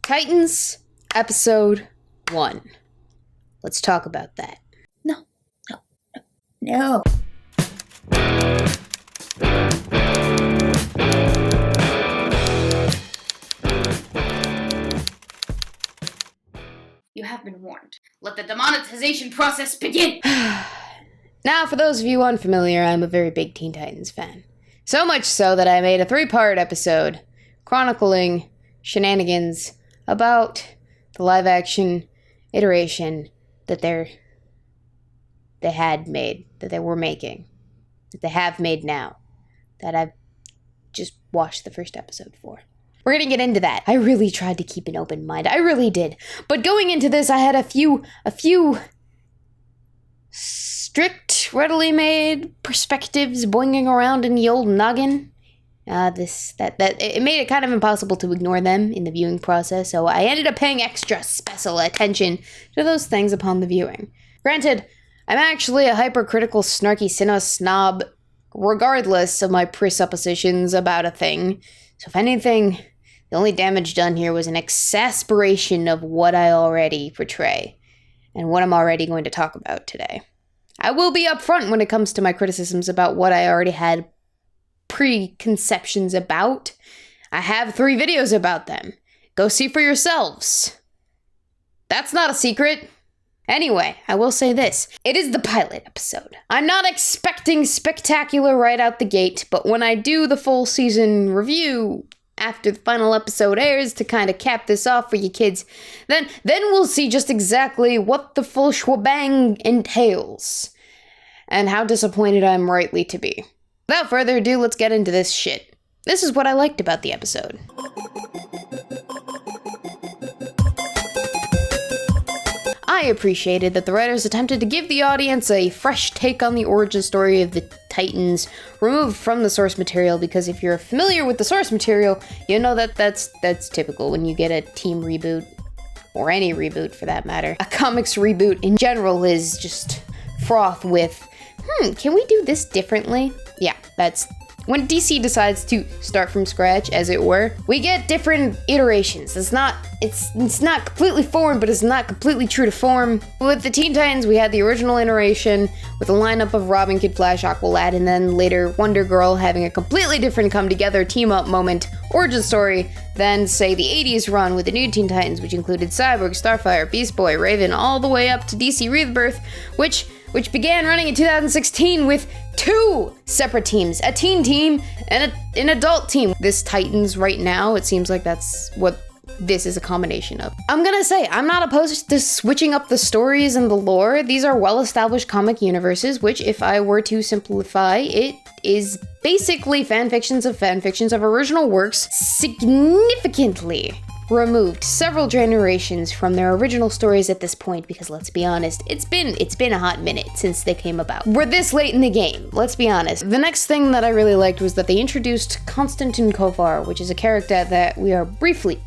Titans, episode 1. Let's talk about that. No. You have been warned. Let the demonetization process begin! Now, for those of you unfamiliar, I'm a very big Teen Titans fan. So much so that I made a 3-part episode chronicling shenanigans about the live-action iteration that they had made, that they were making, that they have made now, that I've just watched the first episode for. We're gonna get into that. I really tried to keep an open mind. I really did. But going into this, I had a few strict, readily made perspectives boinging around in the old noggin. It made it kind of impossible to ignore them in the viewing process, so I ended up paying extra special attention to those things upon the viewing. Granted, I'm actually a hypercritical, snarky snob, regardless of my presuppositions about a thing. So if anything, the only damage done here was an exasperation of what I already portray, and what I'm already going to talk about today. I will be upfront when it comes to my criticisms about what I already had preconceptions about. I have 3 videos about them. Go see for yourselves. That's not a secret. Anyway, I will say this. It is the pilot episode. I'm not expecting spectacular right out the gate, but when I do the full season review after the final episode airs to kind of cap this off for you kids, then we'll see just exactly what the full shwabang entails and how disappointed I'm rightly to be. Without further ado, let's get into this shit. This is what I liked about the episode. I appreciated that the writers attempted to give the audience a fresh take on the origin story of the Titans, removed from the source material, because if you're familiar with the source material, you know that that's typical when you get a team reboot, or any reboot for that matter. A comics reboot in general is just froth with, can we do this differently? Yeah, that's when DC decides to start from scratch, as it were. We get different iterations. It's not completely foreign, but it's not completely true to form. With the Teen Titans, we had the original iteration with a lineup of Robin, Kid Flash, Aqualad, and then later Wonder Girl having a completely different come-together, team-up moment, origin story than, say, the 80s run with the new Teen Titans, which included Cyborg, Starfire, Beast Boy, Raven, all the way up to DC Rebirth, which began running in 2016 with 2 separate teams, a teen team and an adult team. This Titans right now, it seems like that's what this is a combination of. I'm gonna say, I'm not opposed to switching up the stories and the lore. These are well-established comic universes, which, if I were to simplify, it is basically fanfictions of original works, significantly removed several generations from their original stories at this point, because let's be honest, it's been a hot minute since they came about. We're this late in the game, let's be honest. The next thing that I really liked was that they introduced Konstantin Kovar, which is a character that we are briefly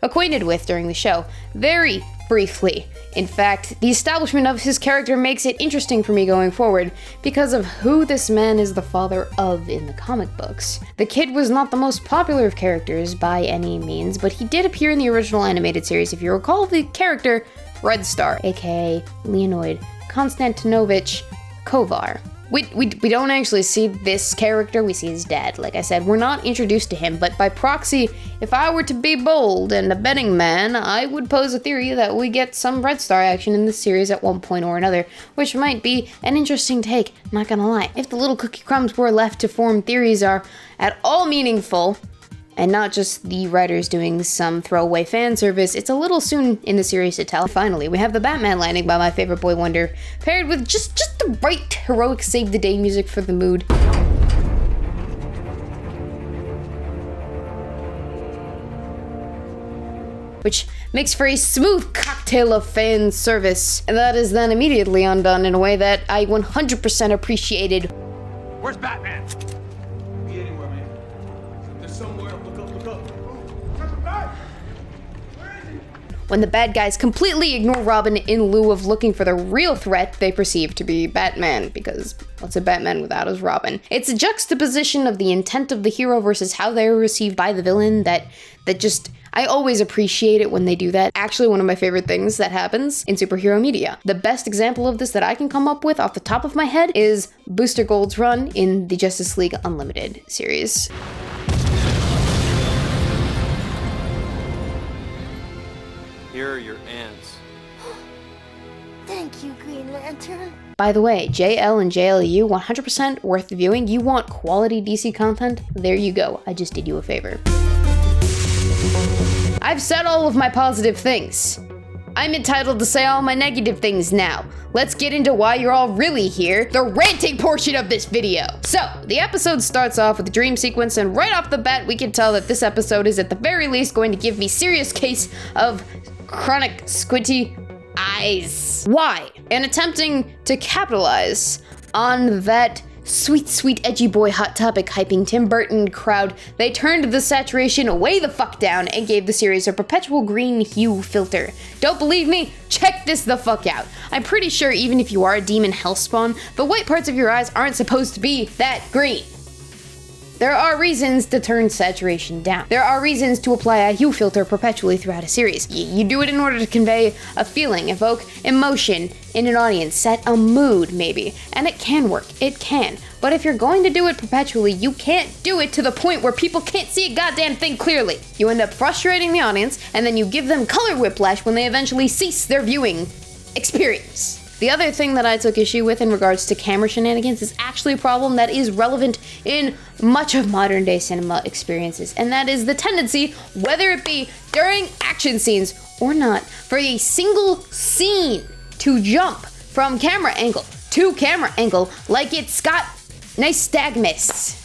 acquainted with during the show. Very briefly. In fact, the establishment of his character makes it interesting for me going forward because of who this man is the father of in the comic books. The kid was not the most popular of characters by any means, but he did appear in the original animated series. If you recall the character Red Star, aka Leonid Konstantinovich Kovar. We don't actually see this character, we see his dad. Like I said, we're not introduced to him, but by proxy, if I were to be bold and a betting man, I would pose a theory that we get some Red Star action in this series at one point or another, which might be an interesting take, not gonna lie. If the little cookie crumbs we're left to form theories are at all meaningful, and not just the writers doing some throwaway fan service, it's a little soon in the series to tell. Finally, we have the Batman landing by my favorite boy Wonder, paired with just the right heroic save-the-day music for the mood. Which makes for a smooth cocktail of fan service, and that is then immediately undone in a way that I 100% appreciated. Where's Batman? Be anywhere, man. There's somewhere. Look up. when the bad guys completely ignore Robin in lieu of looking for the real threat they perceive to be Batman, because what's a Batman without his Robin? It's a juxtaposition of the intent of the hero versus how they are received by the villain that just, I always appreciate it when they do that. Actually, one of my favorite things that happens in superhero media. The best example of this that I can come up with off the top of my head is Booster Gold's run in the Justice League Unlimited series. Here are your ants. Thank you, Green Lantern. By the way, JL and JLU, 100% worth viewing. You want quality DC content? There you go. I just did you a favor. I've said all of my positive things. I'm entitled to say all my negative things now. Let's get into why you're all really here, the ranting portion of this video. So, the episode starts off with a dream sequence, and right off the bat, we can tell that this episode is at the very least going to give me serious case of chronic squinty eyes. Why? And attempting to capitalize on that sweet edgy boy hot topic hyping Tim Burton crowd, they turned the saturation way the fuck down and gave the series a perpetual green hue filter. Don't believe me? Check this the fuck out. I'm pretty sure even if you are a demon hellspawn, the white parts of your eyes aren't supposed to be that green. There are reasons to turn saturation down. There are reasons to apply a hue filter perpetually throughout a series. You do it in order to convey a feeling, evoke emotion in an audience, set a mood maybe, and it can work, it can. But if you're going to do it perpetually, you can't do it to the point where people can't see a goddamn thing clearly. You end up frustrating the audience, and then you give them color whiplash when they eventually cease their viewing experience. The other thing that I took issue with in regards to camera shenanigans is actually a problem that is relevant in much of modern day cinema experiences, and that is the tendency, whether it be during action scenes or not, for a single scene to jump from camera angle to camera angle like it's got nice stag mists.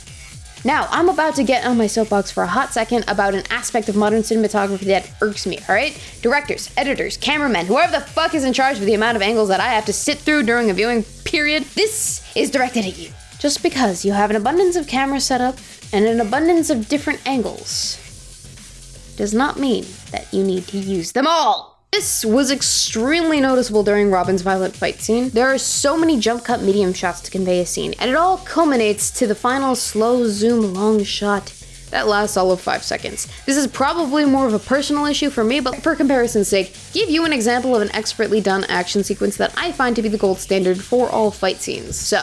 Now, I'm about to get on my soapbox for a hot second about an aspect of modern cinematography that irks me, alright? Directors, editors, cameramen, whoever the fuck is in charge of the amount of angles that I have to sit through during a viewing period, this is directed at you. Just because you have an abundance of camera setup and an abundance of different angles does not mean that you need to use them all. This was extremely noticeable during Robin's violent fight scene. There are so many jump cut medium shots to convey a scene, and it all culminates to the final slow zoom long shot that lasts all of 5 seconds. This is probably more of a personal issue for me, but for comparison's sake, give you an example of an expertly done action sequence that I find to be the gold standard for all fight scenes. So,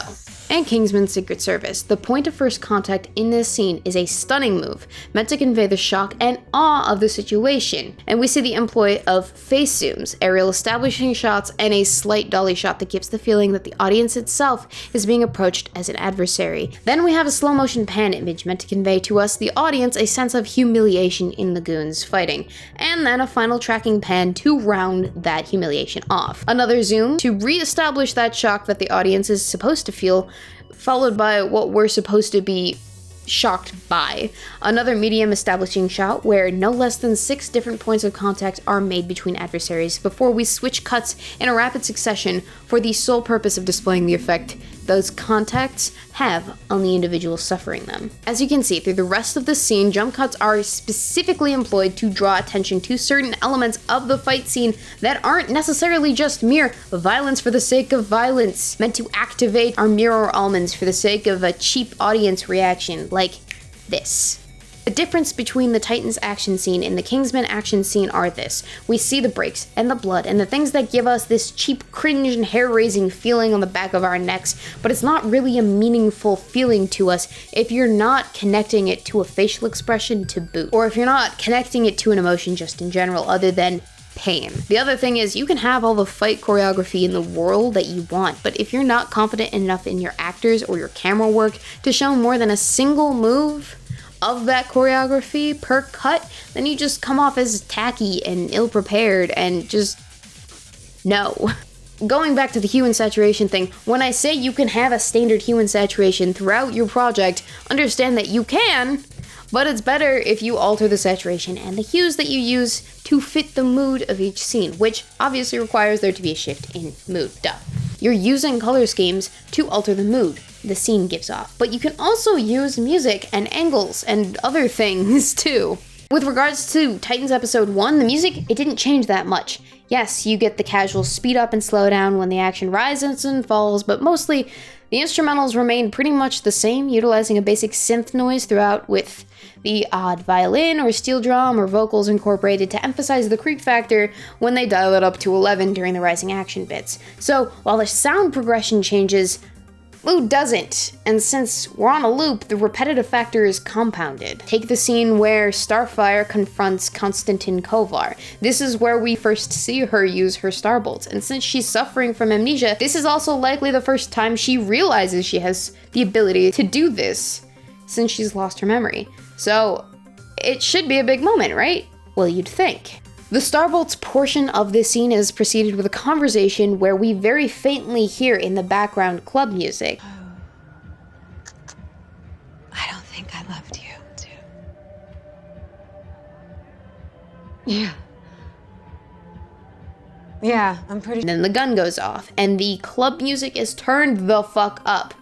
and Kingsman's Secret Service. The point of first contact in this scene is a stunning move, meant to convey the shock and awe of the situation. And we see the employ of face zooms, aerial establishing shots, and a slight dolly shot that gives the feeling that the audience itself is being approached as an adversary. Then we have a slow motion pan image meant to convey to us, the audience, a sense of humiliation in the goons fighting. And then a final tracking pan to round that humiliation off. Another zoom to re-establish that shock that the audience is supposed to feel, followed by what we're supposed to be shocked by. Another medium establishing shot where no less than 6 different points of contact are made between adversaries before we switch cuts in a rapid succession for the sole purpose of displaying the effect those contacts have on the individual suffering them. As you can see through the rest of the scene, jump cuts are specifically employed to draw attention to certain elements of the fight scene that aren't necessarily just mere violence for the sake of violence, meant to activate our mirror almonds for the sake of a cheap audience reaction, like this. The difference between the Titans action scene and the Kingsman action scene are this. We see the breaks and the blood and the things that give us this cheap cringe and hair-raising feeling on the back of our necks, but it's not really a meaningful feeling to us if you're not connecting it to a facial expression to boot, or if you're not connecting it to an emotion just in general other than pain. The other thing is, you can have all the fight choreography in the world that you want, but if you're not confident enough in your actors or your camera work to show more than a single move of that choreography per cut, then you just come off as tacky and ill-prepared and just no. Going back to the hue and saturation thing, when I say you can have a standard hue and saturation throughout your project, understand that you can, but it's better if you alter the saturation and the hues that you use to fit the mood of each scene, which obviously requires there to be a shift in mood, duh. You're using color schemes to alter the mood the scene gives off, but you can also use music and angles and other things too. With regards to Titans Episode 1, the music, it didn't change that much. Yes, you get the casual speed up and slow down when the action rises and falls, but mostly the instrumentals remain pretty much the same, utilizing a basic synth noise throughout with the odd violin or steel drum or vocals incorporated to emphasize the creep factor when they dial it up to 11 during the rising action bits. So while the sound progression changes, mood doesn't, and since we're on a loop, the repetitive factor is compounded. Take the scene where Starfire confronts Konstantin Kovar. This is where we first see her use her starbolts, and since she's suffering from amnesia, this is also likely the first time she realizes she has the ability to do this, since she's lost her memory. So, it should be a big moment, right? Well, you'd think. The Starbolts portion of this scene is preceded with a conversation where we very faintly hear in the background club music. I don't think I loved you, too. Yeah. Yeah, I'm pretty. And then the gun goes off, and the club music is turned the fuck up.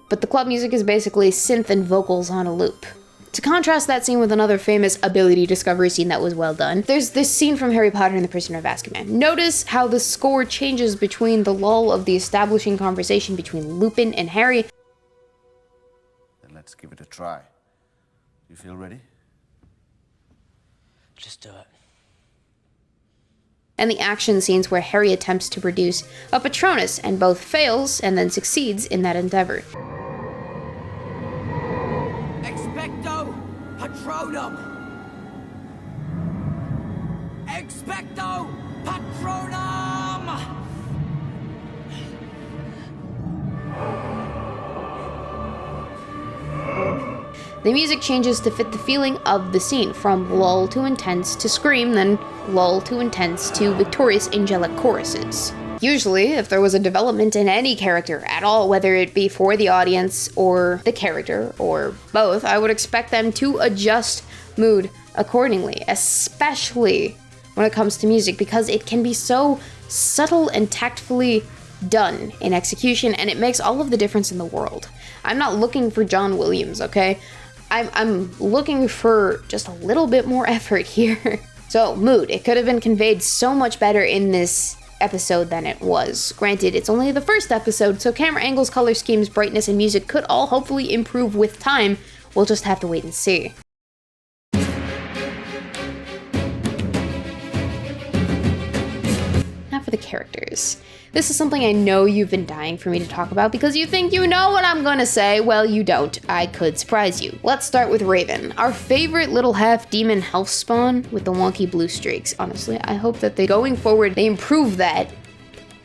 But the club music is basically synth and vocals on a loop. To contrast that scene with another famous ability discovery scene that was well done, there's this scene from Harry Potter and the Prisoner of Azkaban. Notice how the score changes between the lull of the establishing conversation between Lupin and Harry. Then let's give it a try. You feel ready? Just do it. And the action scenes where Harry attempts to produce a Patronus and both fails and then succeeds in that endeavor. Expecto Patronum! Expecto Patronum! The music changes to fit the feeling of the scene, from lull to intense to scream, then lull to intense to victorious angelic choruses. Usually, if there was a development in any character at all, whether it be for the audience or the character or both, I would expect them to adjust mood accordingly, especially when it comes to music, because it can be so subtle and tactfully done in execution, and it makes all of the difference in the world. I'm not looking for John Williams, okay? I'm looking for just a little bit more effort here. So, mood. It could have been conveyed so much better in this episode than it was. Granted, it's only the first episode, so camera angles, color schemes, brightness, and music could all hopefully improve with time. We'll just have to wait and see. Now for the characters. This is something I know you've been dying for me to talk about because you think you know what I'm gonna say. Well, you don't. I could surprise you. Let's start with Raven, our favorite little half-demon health spawn with the wonky blue streaks. Honestly, I hope that going forward, they improve that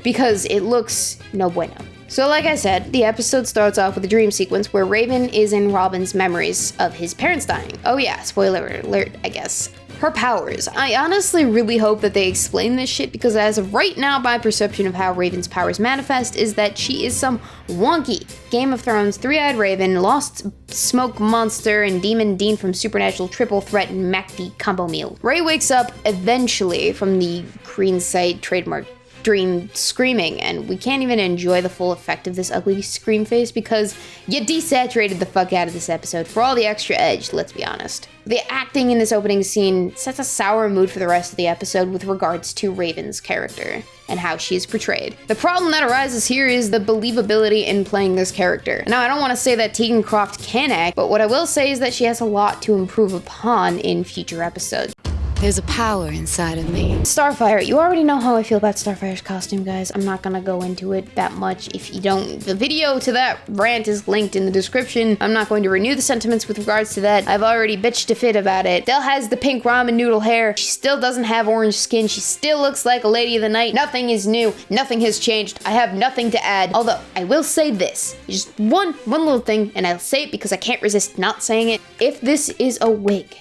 because it looks no bueno. So like I said, the episode starts off with a dream sequence where Raven is in Robin's memories of his parents dying. Oh yeah, spoiler alert, I guess. Her powers. I honestly really hope that they explain this shit because as of right now, my perception of how Raven's powers manifest is that she is some wonky Game of Thrones three-eyed Raven, lost smoke monster, and Demon Dean from Supernatural triple threat and MACD combo meal. Ray wakes up eventually from the green site trademark dream screaming, and we can't even enjoy the full effect of this ugly scream face because you desaturated the fuck out of this episode for all the extra edge, let's be honest. The acting in this opening scene sets a sour mood for the rest of the episode with regards to Raven's character and how she is portrayed. The problem that arises here is the believability in playing this character. Now, I don't want to say that Tegan Croft can act, but what I will say is that she has a lot to improve upon in future episodes. There's a power inside of me. Starfire. You already know how I feel about Starfire's costume, guys. I'm not gonna go into it that much. If you don't, the video to that rant is linked in the description. I'm not going to renew the sentiments with regards to that. I've already bitched a fit about it. Still has the pink ramen noodle hair. She still doesn't have orange skin. She still looks like a lady of the night. Nothing is new. Nothing has changed. I have nothing to add. Although, I will say this. Just one little thing, and I'll say it because I can't resist not saying it. If this is a wig,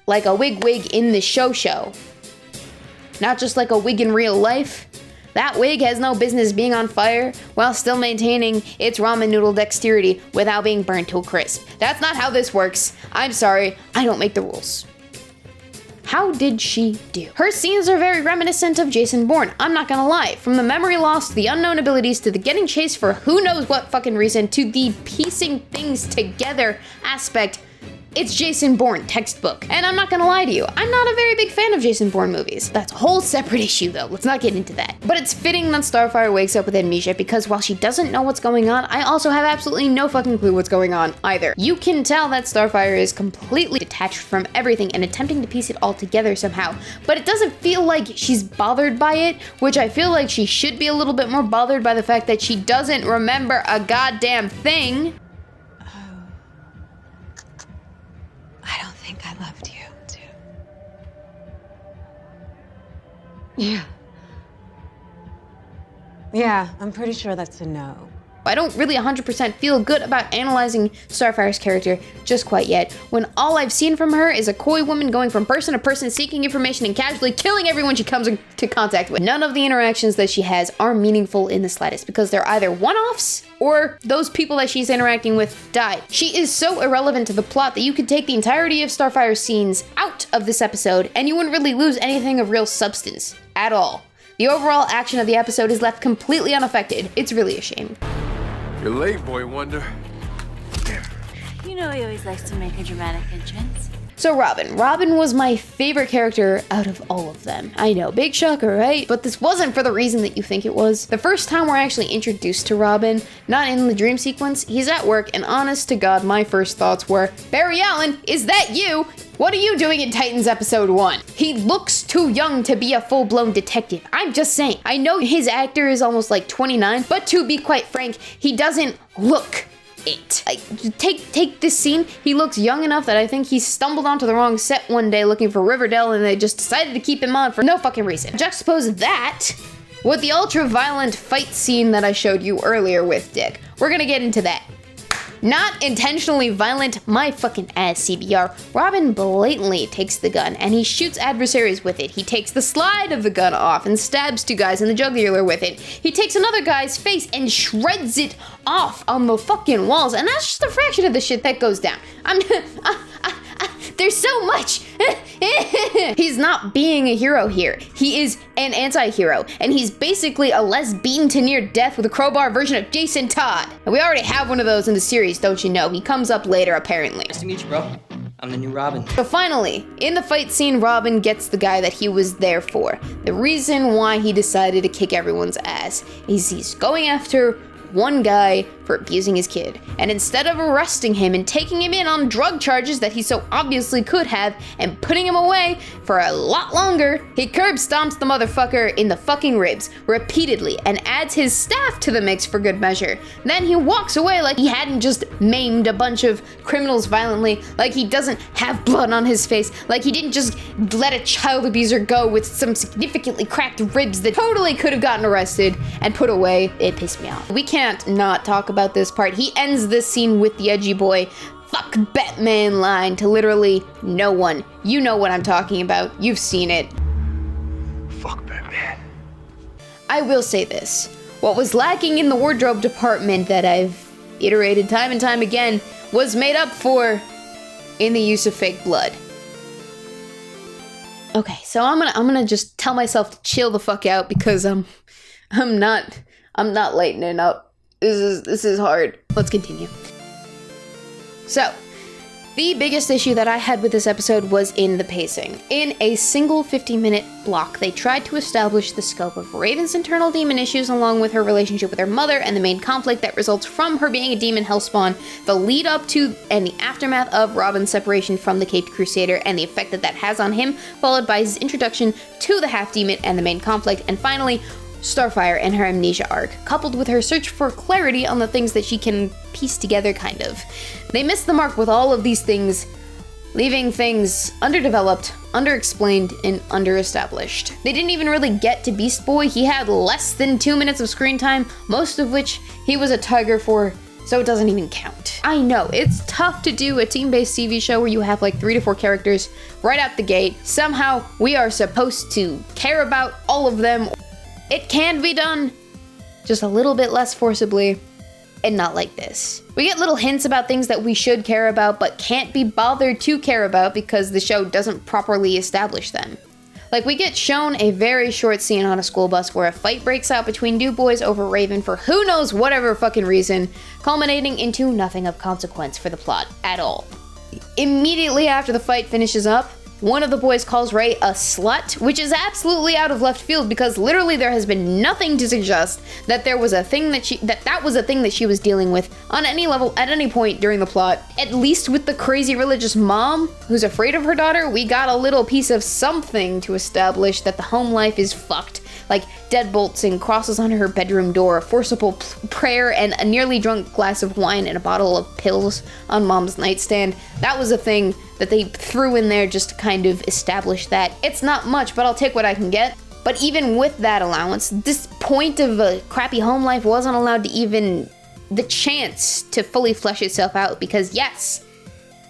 like a wig in the show, not just like a wig in real life, that wig has no business being on fire while still maintaining its ramen noodle dexterity without being burnt to a crisp. That's not how this works. I'm sorry, I don't make the rules. How did she do? Her scenes are very reminiscent of Jason Bourne, I'm not gonna lie. From the memory loss to the unknown abilities to the getting chased for who knows what fucking reason to the piecing things together aspect, it's Jason Bourne textbook. And I'm not gonna lie to you, I'm not a very big fan of Jason Bourne movies. That's a whole separate issue though, let's not get into that. But it's fitting that Starfire wakes up with amnesia because while she doesn't know what's going on, I also have absolutely no fucking clue what's going on either. You can tell that Starfire is completely detached from everything and attempting to piece it all together somehow, but it doesn't feel like she's bothered by it, which I feel like she should be a little bit more bothered by the fact that she doesn't remember a goddamn thing. I don't think I loved you, too. Yeah. Yeah, I'm pretty sure that's a no. I don't really 100% feel good about analyzing Starfire's character just quite yet, when all I've seen from her is a coy woman going from person to person seeking information and casually killing everyone she comes into contact with. None of the interactions that she has are meaningful in the slightest because they're either one-offs or those people that she's interacting with died. She is so irrelevant to the plot that you could take the entirety of Starfire's scenes out of this episode and you wouldn't really lose anything of real substance at all. The overall action of the episode is left completely unaffected. It's really a shame. You're late, Boy Wonder. You know he always likes to make a dramatic entrance. So Robin. Robin was my favorite character out of all of them. I know, big shocker, right? But this wasn't for the reason that you think it was. The first time we're actually introduced to Robin, not in the dream sequence, he's at work, and honest to God, my first thoughts were, Barry Allen, is that you? What are you doing in Titans episode 1? He looks too young to be a full-blown detective. I'm just saying. I know his actor is almost like 29, but to be quite frank, he doesn't look it. Take this scene, he looks young enough that I think he stumbled onto the wrong set one day looking for Riverdale and they just decided to keep him on for no fucking reason. Juxtapose that with the ultra-violent fight scene that I showed you earlier with Dick. We're gonna get into that. Not intentionally violent, my fucking ass CBR. Robin blatantly takes the gun and he shoots adversaries with it. He takes the slide of the gun off and stabs 2 guys in the jugular with it. He takes another guy's face and shreds it off on the fucking walls, and that's just a fraction of the shit that goes down. There's so much. He's not being a hero here. He is an anti-hero, and he's basically a less beaten to near death with a crowbar version of Jason Todd. And we already have one of those in the series, don't you know? He comes up later, apparently. Nice to meet you, bro. I'm the new Robin. So finally, in the fight scene, Robin gets the guy that he was there for. The reason why he decided to kick everyone's ass is he's going after one guy for abusing his kid. And instead of arresting him and taking him in on drug charges that he so obviously could have and putting him away for a lot longer, he curb stomps the motherfucker in the fucking ribs repeatedly and adds his staff to the mix for good measure. Then he walks away like he hadn't just maimed a bunch of criminals violently, like he doesn't have blood on his face, like he didn't just let a child abuser go with some significantly cracked ribs that totally could have gotten arrested and put away. It pissed me off. We can't not talk about this part. He ends this scene with the edgy boy "fuck Batman" line to literally no one. You know what I'm talking about. You've seen it. Fuck Batman. I will say this. What was lacking in the wardrobe department that I've iterated time and time again was made up for in the use of fake blood. Okay, so I'm gonna just tell myself to chill the fuck out because I'm not lightening up. This is hard. Let's continue. So, the biggest issue that I had with this episode was in the pacing. In a single 50-minute block, they tried to establish the scope of Raven's internal demon issues along with her relationship with her mother and the main conflict that results from her being a demon hellspawn, the lead up to and the aftermath of Robin's separation from the Caped Crusader and the effect that has on him, followed by his introduction to the half-demon and the main conflict, and finally, Starfire and her amnesia arc, coupled with her search for clarity on the things that she can piece together, kind of. They missed the mark with all of these things, leaving things underdeveloped, underexplained, and underestablished. They didn't even really get to Beast Boy. He had less than 2 minutes of screen time, most of which he was a tiger for, so it doesn't even count. I know, it's tough to do a team-based TV show where you have like 3 to 4 characters right out the gate. Somehow, we are supposed to care about all of them. It can be done, just a little bit less forcibly. and not like this. We get little hints about things that we should care about but can't be bothered to care about because the show doesn't properly establish them. Like, we get shown a very short scene on a school bus where a fight breaks out between two boys over Raven for who knows whatever fucking reason, culminating into nothing of consequence for the plot at all. Immediately after the fight finishes up, one of the boys calls Ray a slut, which is absolutely out of left field because literally there has been nothing to suggest that there was a thing that was a thing that she was dealing with on any level at any point during the plot. At least with the crazy religious mom who's afraid of her daughter, we got a little piece of something to establish that the home life is fucked. Like deadbolts and crosses on her bedroom door, a forcible prayer, and a nearly drunk glass of wine and a bottle of pills on mom's nightstand. That was a thing that they threw in there just to kind of establish that. It's not much, but I'll take what I can get. But even with that allowance, this point of a crappy home life wasn't allowed to even the chance to fully flesh itself out because yes,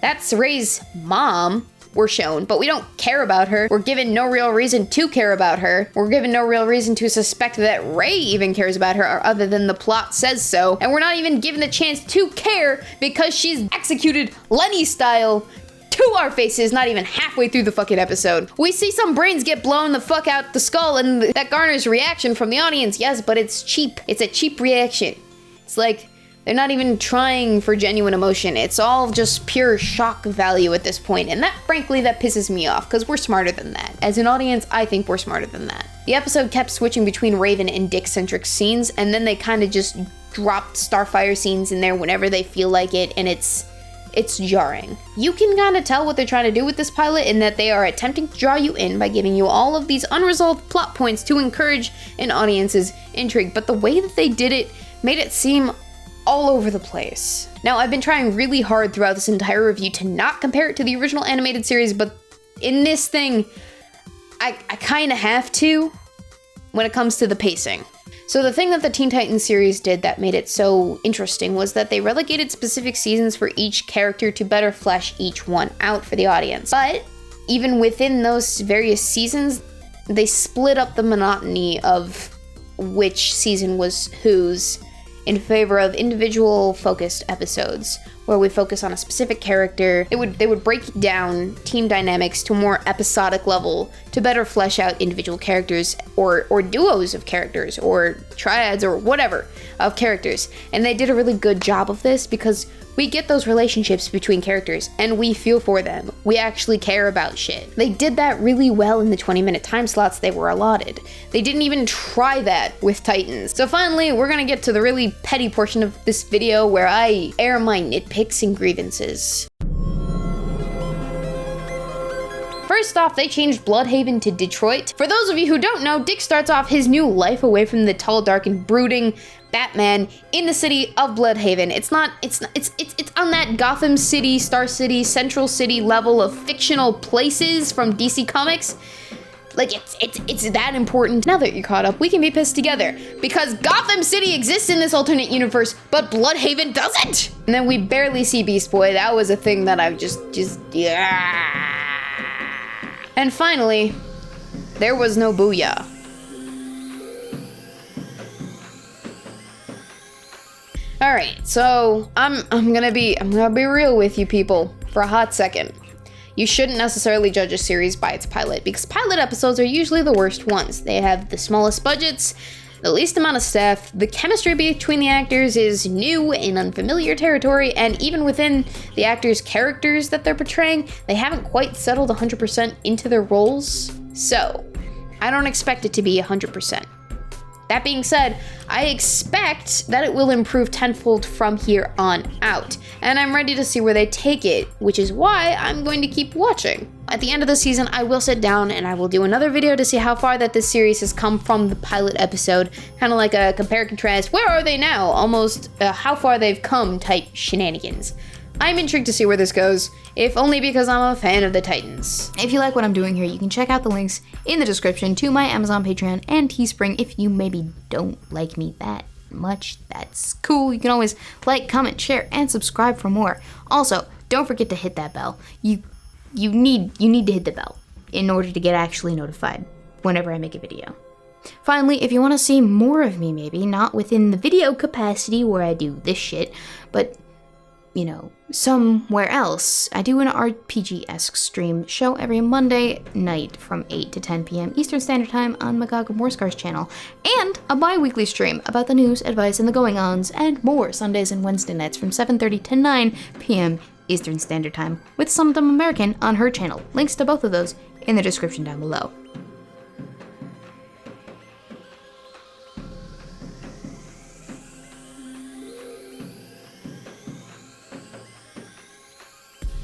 that's Ray's mom. We're shown, but we don't care about her. We're given no real reason to care about her. We're given no real reason to suspect that Ray even cares about her other than the plot says so. And we're not even given the chance to care because she's executed Lenny style to our faces not even halfway through the fucking episode. We see some brains get blown the fuck out the skull and that garners reaction from the audience, yes, but it's cheap. It's a cheap reaction. It's like, they're not even trying for genuine emotion. It's all just pure shock value at this point. And that, frankly, that pisses me off because we're smarter than that. As an audience, I think we're smarter than that. The episode kept switching between Raven and Dick-centric scenes, and then they kind of just dropped Starfire scenes in there whenever they feel like it, and it's jarring. You can kind of tell what they're trying to do with this pilot in that they are attempting to draw you in by giving you all of these unresolved plot points to encourage an audience's intrigue, but the way that they did it made it seem all over the place. Now, I've been trying really hard throughout this entire review to not compare it to the original animated series, but in this thing, I kind of have to when it comes to the pacing. So the thing that the Teen Titans series did that made it so interesting was that they relegated specific seasons for each character to better flesh each one out for the audience. But even within those various seasons, they split up the monotony of which season was whose in favor of individual focused episodes where we focus on a specific character. They would break down team dynamics to a more episodic level to better flesh out individual characters or duos of characters or triads or whatever of characters. And they did a really good job of this because we get those relationships between characters and we feel for them. We actually care about shit. They did that really well in the 20-minute time slots they were allotted. They didn't even try that with Titans. So finally, we're gonna get to the really petty portion of this video where I air my nitpicks and grievances. First off, they changed Bloodhaven to Detroit. For those of you who don't know, Dick starts off his new life away from the tall, dark, and brooding Batman in the city of Bloodhaven. It's on that Gotham City, Star City, Central City level of fictional places from DC Comics. Like, it's that important. Now that you're caught up, we can be pissed together because Gotham City exists in this alternate universe, but Bloodhaven doesn't. And then we barely see Beast Boy. That was a thing that I've just yeah. And finally, there was no Booyah. All right, so I'm gonna be real with you people for a hot second. You shouldn't necessarily judge a series by its pilot because pilot episodes are usually the worst ones. They have the smallest budgets, the least amount of staff, the chemistry between the actors is new and unfamiliar territory, and even within the actors' characters that they're portraying, they haven't quite settled 100% into their roles. So, I don't expect it to be 100%. That being said, I expect that it will improve tenfold from here on out, and I'm ready to see where they take it, which is why I'm going to keep watching. At the end of the season, I will sit down and I will do another video to see how far that this series has come from the pilot episode, kind of like a compare and contrast, where are they now, almost how far they've come type shenanigans. I'm intrigued to see where this goes, if only because I'm a fan of the Titans. If you like what I'm doing here, you can check out the links in the description to my Amazon, Patreon, and Teespring. If you maybe don't like me that much, that's cool. You can always like, comment, share, and subscribe for more. Also, don't forget to hit that bell. You need to hit the bell in order to get actually notified whenever I make a video. Finally, if you want to see more of me, maybe, not within the video capacity where I do this shit, but, you know, somewhere else, I do an RPG-esque stream show every Monday night from 8 to 10 p.m. Eastern Standard Time on Magaga Morscar's channel, and a bi-weekly stream about the news, advice, and the going-ons, and more Sundays and Wednesday nights from 7:30 to 9 p.m. Eastern Standard Time with Some Dumb American on her channel. Links to both of those in the description down below.